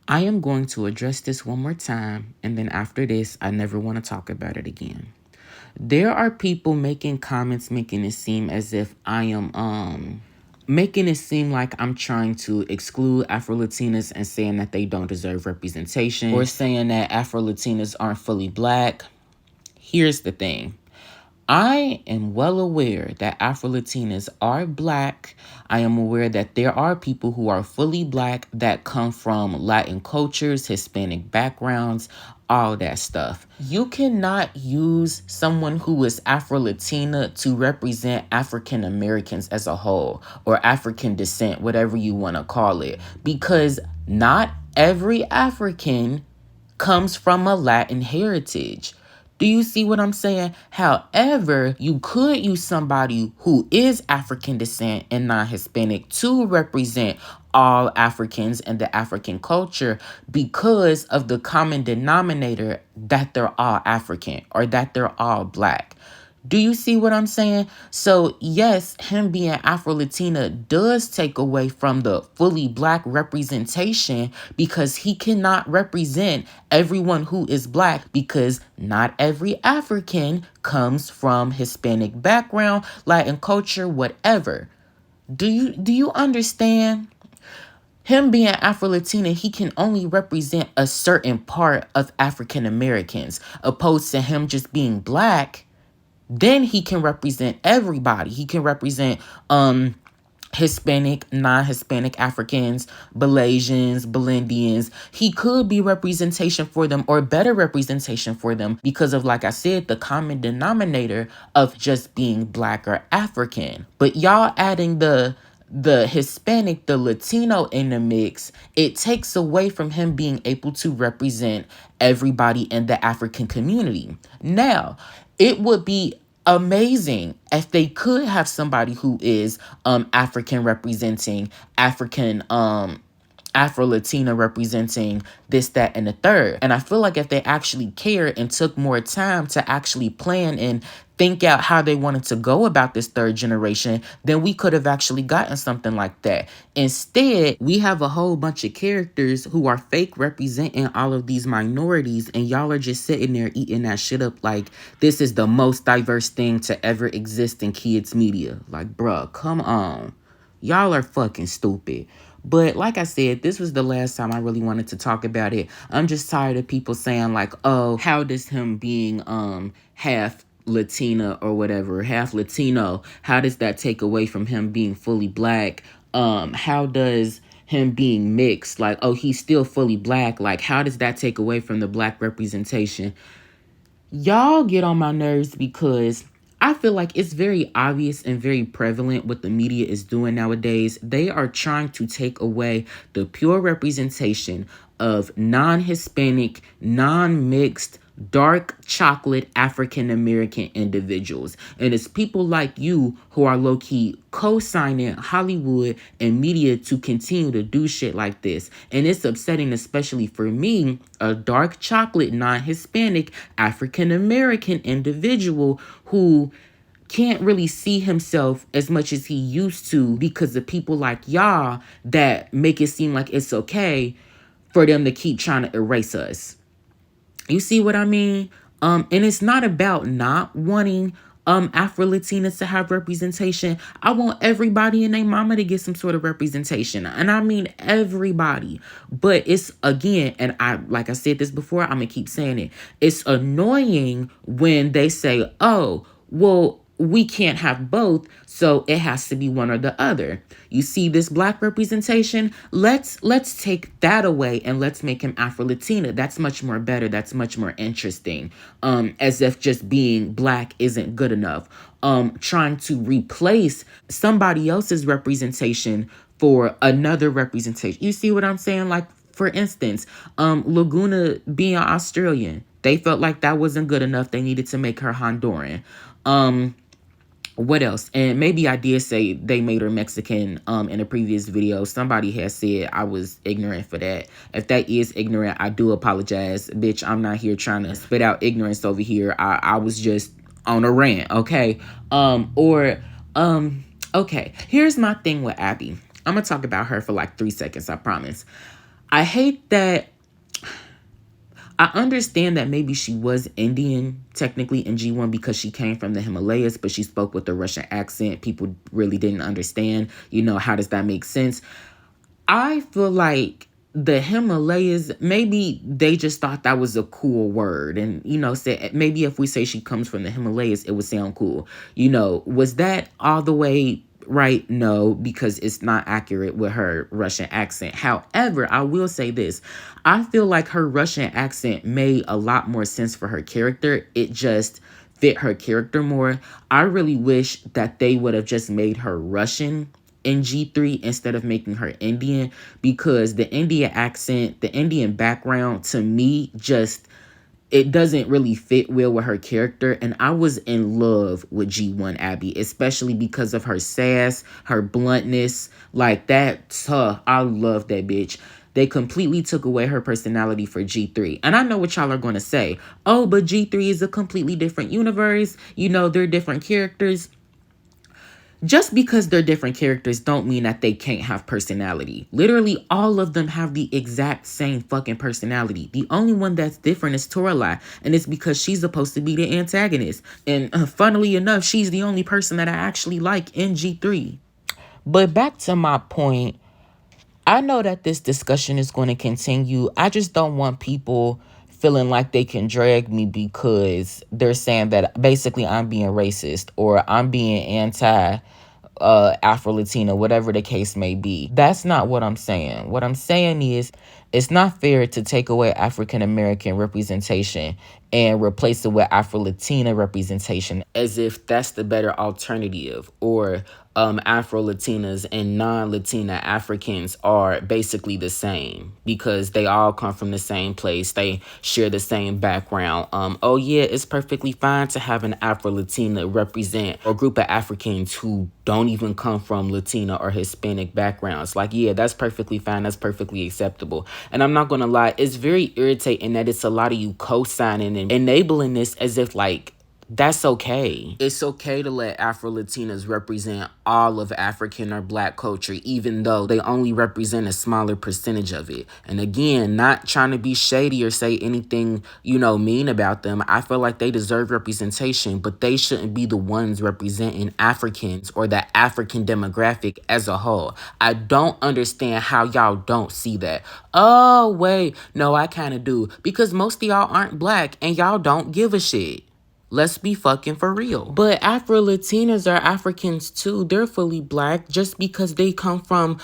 I am going to address this one more time, and then after this, I never want to talk about it again. There are people making comments making it seem as if I am making it seem like I'm trying to exclude Afro-Latinas and saying that they don't deserve representation, or saying that Afro-Latinas aren't fully black. Here's the thing. I am well aware that Afro-Latinas are black. I am aware that there are people who are fully black that come from Latin cultures, Hispanic backgrounds, all that stuff. You cannot use someone who is Afro-Latina to represent African Americans as a whole, or African descent, whatever you want to call it, because not every African comes from a Latin heritage. Do you see what I'm saying? However, you could use somebody who is African descent and non-Hispanic to represent all Africans and the African culture because of the common denominator that they're all African or that they're all black. Do you see what I'm saying? So yes, him being Afro-Latina does take away from the fully black representation because he cannot represent everyone who is black because not every African comes from Hispanic background, Latin culture, whatever. Do you understand? Him being Afro-Latina, he can only represent a certain part of African Americans, opposed to him just being black. Then he can represent everybody. He can represent Hispanic, non-Hispanic Africans, Malaysians, Belindians. He could be representation for them or better representation for them because of, like I said, the common denominator of just being black or African. But y'all adding the Hispanic, the Latino in the mix, it takes away from him being able to represent everybody in the African community. Now, it would be amazing if they could have somebody who is African representing African Afro-Latina representing this, that, and the third. And I feel like if they actually cared and took more time to actually plan and think out how they wanted to go about this third generation, then we could have actually gotten something like that. Instead, we have a whole bunch of characters who are fake representing all of these minorities, and y'all are just sitting there eating that shit up like this is the most diverse thing to ever exist in kids media. Like, bruh, come on. Y'all are fucking stupid. But like I said, this was the last time I really wanted to talk about it. I'm just tired of people saying like, oh, how does him being half Latina or whatever, half Latino, how does that take away from him being fully black? How does him being mixed, like, oh, he's still fully black, like, how does that take away from the black representation? Y'all get on my nerves because I feel like it's very obvious and very prevalent what the media is doing nowadays. They are trying to take away the pure representation of non-Hispanic, non-mixed, dark chocolate African American individuals. And it's people like you who are low-key co-signing Hollywood and media to continue to do shit like this. And it's upsetting, especially for me, a dark chocolate non-Hispanic African American individual who can't really see himself as much as he used to because of people like y'all that make it seem like it's okay for them to keep trying to erase us. You see what I mean? And it's not about not wanting Afro-Latinas to have representation. I want everybody and their mama to get some sort of representation. And I mean everybody. But it's, again, and like I said this before, I'm gonna keep saying it. It's annoying when they say, oh, well, we can't have both, so it has to be one or the other. You see this black representation? Let's take that away and let's make him Afro-Latina. That's much more better. That's much more interesting. As if just being black isn't good enough. Trying to replace somebody else's representation for another representation. You see what I'm saying? Like, for instance, Laguna being Australian. They felt like that wasn't good enough. They needed to make her Honduran. What else? And maybe I did say they made her Mexican in a previous video. Somebody has said I was ignorant for that. If that is ignorant, I do apologize. Bitch, I'm not here trying to spit out ignorance over here. I was just on a rant, okay? Okay. Here's my thing with Abby. I'm going to talk about her for like 3 seconds, I promise. I hate that. I understand that maybe she was Indian technically in G1 because she came from the Himalayas, but she spoke with a Russian accent. People really didn't understand, how does that make sense? I feel like the Himalayas, maybe they just thought that was a cool word. And, said maybe if we say she comes from the Himalayas, it would sound cool. Was that all the way right? No, because it's not accurate with her Russian accent. However, I will say this. I feel like her Russian accent made a lot more sense for her character. It just fit her character more. I really wish that they would have just made her Russian in G3 instead of making her Indian, because the Indian accent, the Indian background, to me, just it doesn't really fit well with her character. And I was in love with G1 Abby, especially because of her sass, her bluntness. Like that, I love that bitch. They completely took away her personality for G3. And I know what y'all are going to say. Oh, but G3 is a completely different universe. They're different characters. Just because they're different characters don't mean that they can't have personality. Literally, all of them have the exact same fucking personality. The only one that's different is Toralei, and it's because she's supposed to be the antagonist. And funnily enough, she's the only person that I actually like in G3. But back to my point, I know that this discussion is going to continue. I just don't want people feeling like they can drag me because they're saying that basically I'm being racist or I'm being anti Afro-Latina, whatever the case may be. That's not what I'm saying. What I'm saying is it's not fair to take away African-American representation and replace it with Afro-Latina representation as if that's the better alternative, or Afro-Latinas and non-Latina Africans are basically the same because they all come from the same place. They share the same background. Oh yeah, it's perfectly fine to have an Afro-Latina represent a group of Africans who don't even come from Latina or Hispanic backgrounds. Like, yeah, that's perfectly fine. That's perfectly acceptable. And I'm not going to lie, it's very irritating that it's a lot of you co-signing and enabling this as if like, that's okay. It's okay to let Afro-Latinas represent all of African or Black culture, even though they only represent a smaller percentage of it. And again, not trying to be shady or say anything, mean about them. I feel like they deserve representation, but they shouldn't be the ones representing Africans or the African demographic as a whole. I don't understand how y'all don't see that. Oh, wait. No, I kind of do. Because most of y'all aren't Black and y'all don't give a shit. Let's be fucking for real. But Afro-Latinas are Africans too. They're fully Black. Just because they come from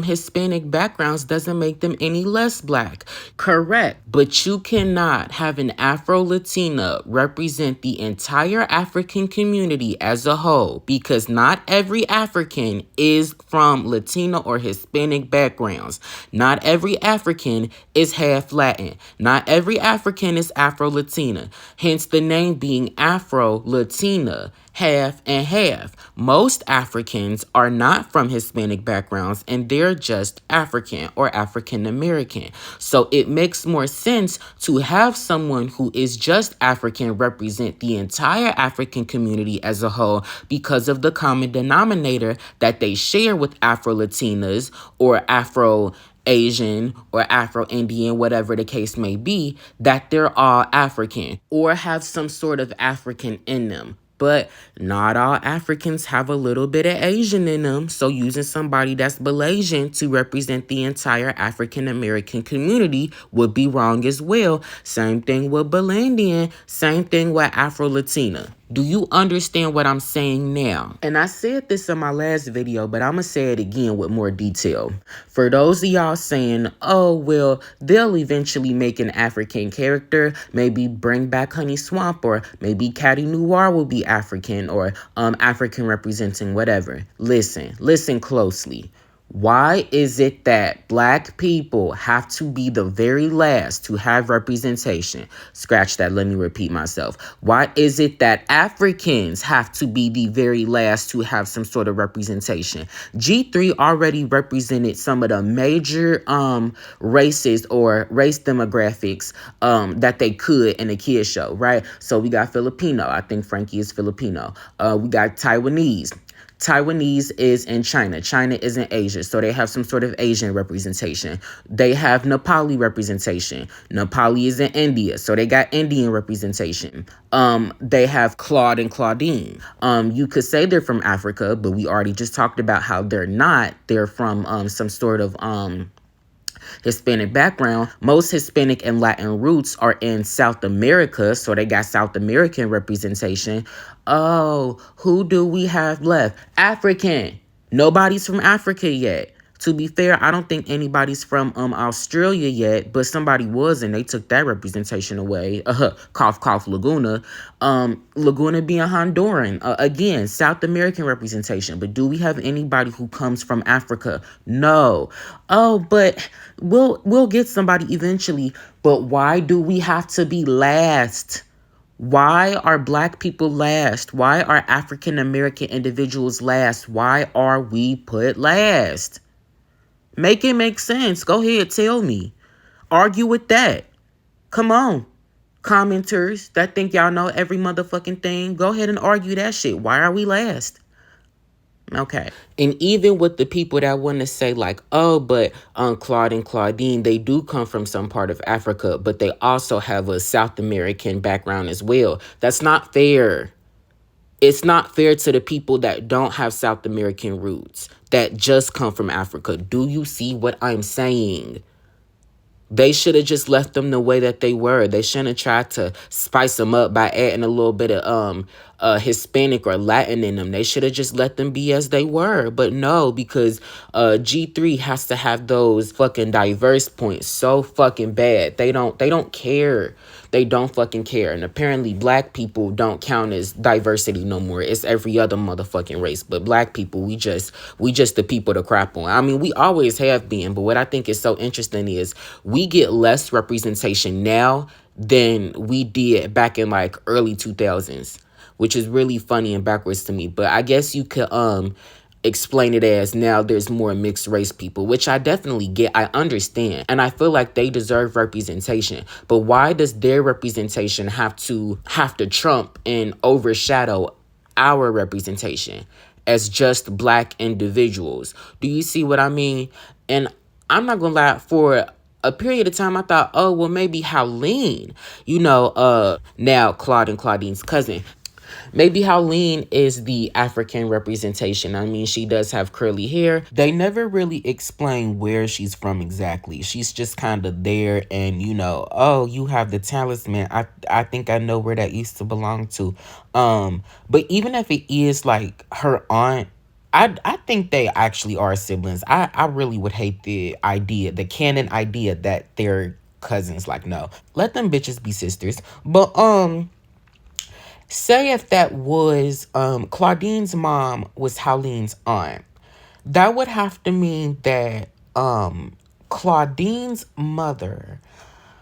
Hispanic backgrounds doesn't make them any less Black. Correct. But you cannot have an Afro-Latina represent the entire African community as a whole, because not every African is from Latino or Hispanic backgrounds. Not every African is half Latin. Not every African is Afro-Latina. Hence the name being Afro-Latina, half and half. Most Africans are not from Hispanic backgrounds and they're just African or African American. So it makes more sense to have someone who is just African represent the entire African community as a whole because of the common denominator that they share with Afro-Latinas or Afro-Asian or Afro-Indian, whatever the case may be, that they're all African or have some sort of African in them. But not all Africans have a little bit of Asian in them. So using somebody that's Malaysian to represent the entire African American community would be wrong as well. Same thing with Balindian. Same thing with Afro-Latina. Do you understand what I'm saying now? And I said this in my last video, but I'm going to say it again with more detail. For those of y'all saying, oh, well, they'll eventually make an African character, maybe bring back Honey Swamp, or maybe Caddy Noir will be African, or African representing whatever. Listen closely. Why is it that Black people have to be the very last to have representation? Scratch that, let me repeat myself. Why is it that Africans have to be the very last to have some sort of representation? G3 already represented some of the major races or race demographics that they could in a kids show, right? So we got Filipino. I think Frankie is Filipino. We got Taiwanese. Taiwanese is in China. China is in Asia, so they have some sort of Asian representation. They have Nepali representation. Nepali is in India, so they got Indian representation. They have Claude and Claudine. You could say they're from Africa, but we already just talked about how they're not. They're from some sort of Hispanic background. Most Hispanic and Latin roots are in South America, so they got South American representation. Oh, who do we have left? African. Nobody's from Africa yet. To be fair, I don't think anybody's from Australia yet, but somebody was, and they took that representation away. Cough, cough, Laguna. Laguna being Honduran. Again, South American representation. But do we have anybody who comes from Africa? No. Oh, but we'll get somebody eventually. But why do we have to be last? Why are Black people last? Why are African American individuals last? Why are we put last? Make it make sense. Go ahead, tell me. Argue with that. Come on. Commenters that think y'all know every motherfucking thing, go ahead and argue that shit. Why are we last? Okay. And even with the people that want to say like, oh, but Claude and Claudine, they do come from some part of Africa, but they also have a South American background as well. That's not fair. It's not fair to the people that don't have South American roots, that just come from Africa. Do you see what I'm saying? They should have just left them the way that they were. They shouldn't have tried to spice them up by adding a little bit of Hispanic or Latin in them. They should have just let them be as they were. But no, because G3 has to have those fucking diverse points so fucking bad. They don't care. They don't fucking care. And apparently Black people don't count as diversity no more. It's every other motherfucking race. But Black people, we just the people to crap on. I mean, we always have been. But what I think is so interesting is we get less representation now than we did back in like early 2000s, which is really funny and backwards to me. But I guess you could explain it as now there's more mixed race people, which I definitely get. I understand. And I feel like they deserve representation. But why does their representation have to trump and overshadow our representation as just Black individuals? Do you see what I mean? And I'm not gonna lie, for a period of time I thought, oh, well, maybe Howleen, now Claude and Claudine's cousin, maybe Howleen is the African representation. I mean, she does have curly hair. They never really explain where she's from exactly. She's just kind of there, and oh, you have the talisman. I think I know where that used to belong to. But even if it is like her aunt, I think they actually are siblings. I really would hate the canon idea that they're cousins. Like, no. Let them bitches be sisters. But say if that was Claudine's mom was Howleen's aunt, that would have to mean that Claudine's mother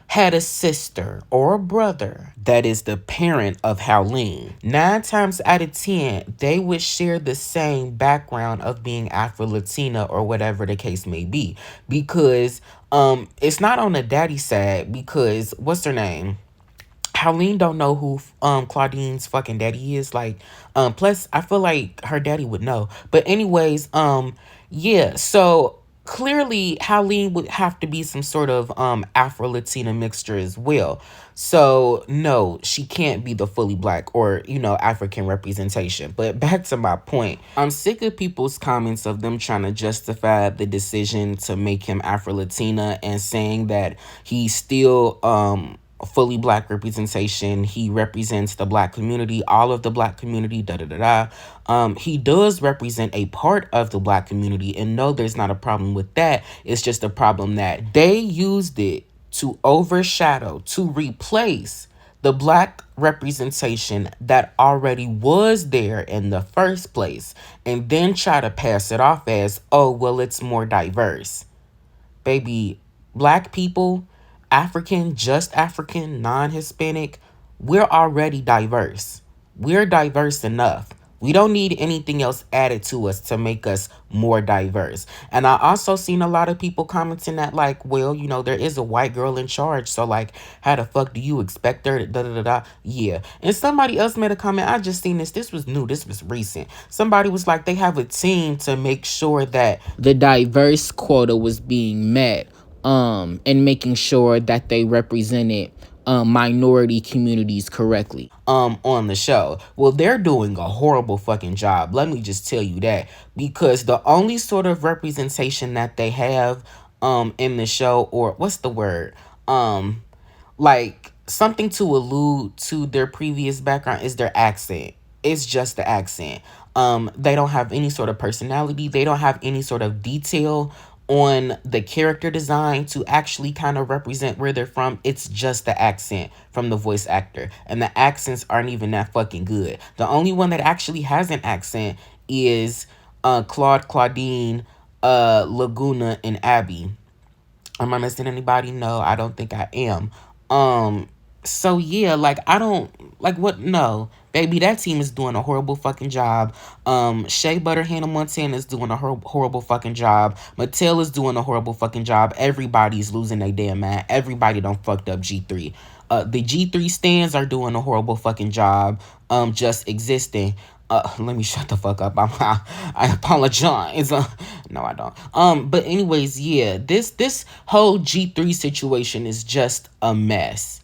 had a sister or a brother that is the parent of Howleen. 9 times out of 10, they would share the same background of being Afro-Latina or whatever the case may be. Because it's not on the daddy side, because what's her name? Howleen don't know who Claudine's fucking daddy is. Like, plus I feel like her daddy would know. But anyways, yeah, so clearly Howleen would have to be some sort of Afro-Latina mixture as well. So no, she can't be the fully Black or, African representation. But back to my point. I'm sick of people's comments of them trying to justify the decision to make him Afro-Latina and saying that he's still fully Black representation. He represents the Black community, all of the Black community, he does represent a part of the Black community, and no, there's not a problem with that. It's just a problem that they used it to overshadow, to replace the Black representation that already was there in the first place, and then try to pass it off as, oh, well, it's more diverse. Baby, Black people, African, just African, non-Hispanic, we're already diverse. We're diverse enough. We don't need anything else added to us to make us more diverse. And I also seen a lot of people commenting that, like, well, you know, there is a white girl in charge. So, like, how the fuck do you expect her to da da da da? Yeah. And somebody else made a comment. I just seen this. This was new. This was recent. Somebody was like, they have a team to make sure that the diverse quota was being met, and making sure that they represented minority communities correctly on the show. Well, they're doing a horrible fucking job. Let me just tell you that, because the only sort of representation that they have in the show, or what's the word? Like something to allude to their previous background, is their accent. It's just the accent. They don't have any sort of personality. They don't have any sort of detail on the character design to actually kind of represent where they're from. It's just the accent from the voice actor. And the accents aren't even that fucking good. The only one that actually has an accent is Claudine, Laguna, and Abby. Am I missing anybody? No, I don't think I am. So yeah, like, I don't, like, what? No, baby, that team is doing a horrible fucking job. Shea Butter, Hannah Montana is doing a horrible fucking job. Mattel is doing a horrible fucking job. Everybody's losing their damn mind. Everybody done fucked up G3. The G3 stands are doing a horrible fucking job. Just existing. Let me shut the fuck up. I apologize. No, I don't. But anyways, yeah, this whole G3 situation is just a mess.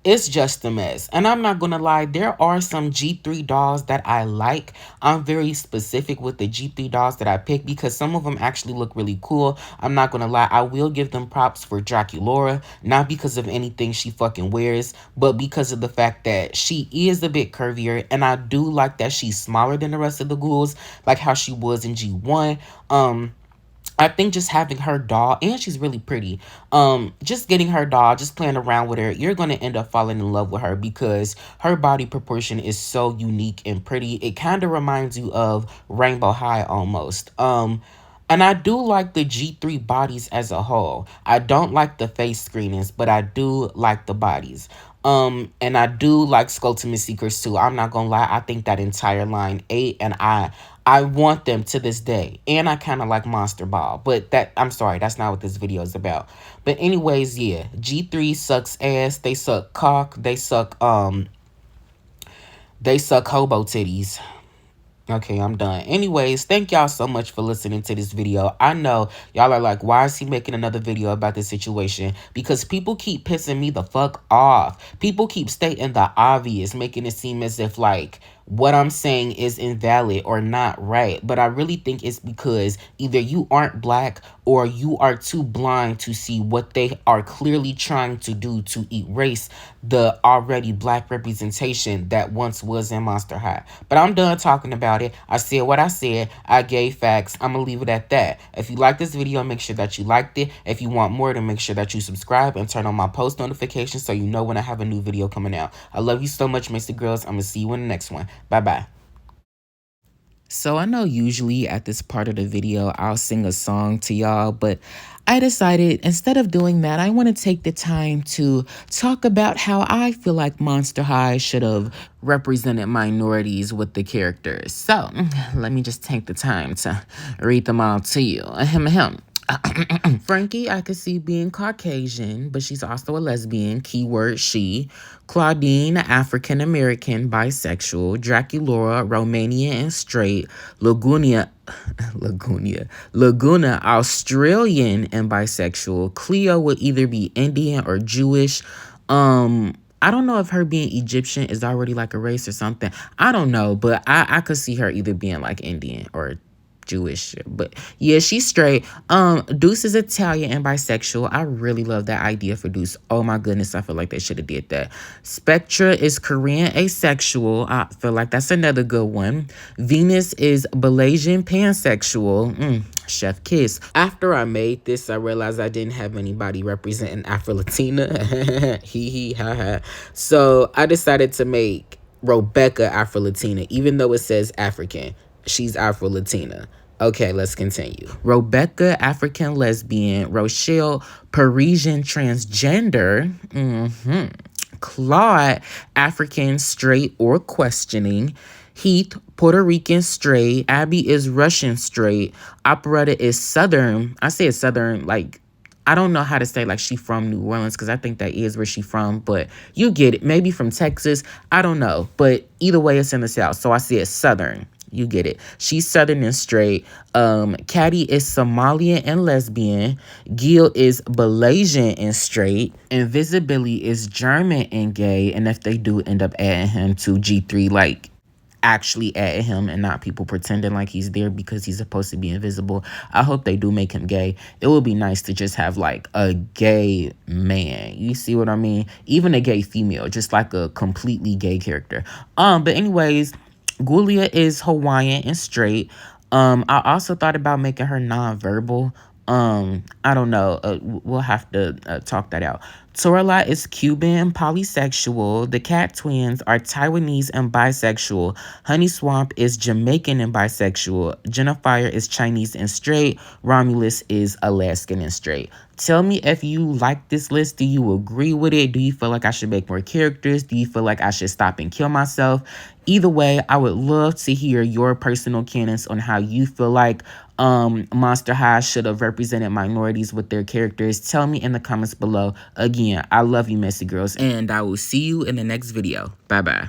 It's just a mess. And I'm not gonna lie, there are some G3 dolls that I like. I'm very specific with the G3 dolls that I pick because some of them actually look really cool. I'm not gonna lie, I will give them props for Draculaura, not because of anything she fucking wears, but because of the fact that she is a bit curvier, and I do like that she's smaller than the rest of the ghouls, like how she was in G1. I think just having her doll, and she's really pretty, just getting her doll, just playing around with her, you're going to end up falling in love with her because her body proportion is so unique and pretty. It kind of reminds you of Rainbow High almost. And I do like the G3 bodies as a whole. I don't like the face screenings, but I do like the bodies. And I do like Skulltimate Seekers too. I'm not gonna lie, I think that entire line 8, and I want them to this day. And I kind of like Monster Ball, but I'm sorry, that's not what this video is about. But anyways, yeah, G3 sucks ass. They suck cock. They suck hobo titties. Okay, I'm done. Anyways, thank y'all so much for listening to this video. I know y'all are like, why is he making another video about this situation? Because people keep pissing me the fuck off. People keep stating the obvious, making it seem as if, like, what I'm saying is invalid or not right. But I really think it's because either you aren't black or you are too blind to see what they are clearly trying to do to erase the already black representation that once was in Monster High. But I'm done talking about it. I said what I said. I gave facts. I'm gonna leave it at that. If you like this video, make sure that you liked it. If you want more, then make sure that you subscribe and turn on my post notifications so you know when I have a new video coming out. I love you so much, Mr. Girls. I'm gonna see you in the next one. Bye-bye. So I know usually at this part of the video, I'll sing a song to y'all, but I decided instead of doing that, I want to take the time to talk about how I feel like Monster High should have represented minorities with the characters. So let me just take the time to read them all to you. Ahem. Frankie, I could see being Caucasian, but she's also a lesbian. Keyword she. Claudine, African American, bisexual. Draculaura, Romanian and straight. Laguna, Australian and bisexual. Cleo would either be Indian or Jewish. I don't know if her being Egyptian is already like a race or something. I don't know, but I could see her either being like Indian or Jewish, but yeah, she's straight. Deuce is Italian and bisexual. I really love that idea for Deuce. Oh my goodness, I feel like they should have did that. Spectra is Korean asexual. I feel like that's another good one. Venus is Malaysian pansexual. Chef kiss. After I made this, I realized I didn't have anybody representing Afro-Latina. Hee ha ha. So I decided to make Rebecca Afro-Latina, even though it says African. She's Afro-Latina. Okay, let's continue. Rebecca, African lesbian. Rochelle, Parisian transgender. Claude, African straight or questioning. Heath, Puerto Rican straight. Abby is Russian straight. Operetta is Southern. I say it's Southern, like, I don't know how to say, like, she from New Orleans, because I think that is where she from, but you get it. Maybe from Texas. I don't know. But either way, it's in the South. So I say it's Southern. You get it. She's Southern and straight. Caddy is Somalian and lesbian. Gil is Malaysian and straight. Invisibility is German and gay. And if they do end up adding him to G3, like, actually add him and not people pretending like he's there because he's supposed to be invisible. I hope they do make him gay. It would be nice to just have like a gay man. You see what I mean? Even a gay female, just like a completely gay character. But anyways, Gulia is Hawaiian and straight. I also thought about making her non-verbal. I don't know. We'll have to talk that out. Torla is Cuban and polysexual. The Cat Twins are Taiwanese and bisexual. Honey Swamp is Jamaican and bisexual. Jennifer is Chinese and straight. Romulus is Alaskan and straight. Tell me if you like this list. Do you agree with it? Do you feel like I should make more characters? Do you feel like I should stop and kill myself? Either way, I would love to hear your personal canons on how you feel like Monster High should have represented minorities with their characters. Tell me in the comments below. Again, I love you, messy girls, and I will see you in the next video. Bye-bye.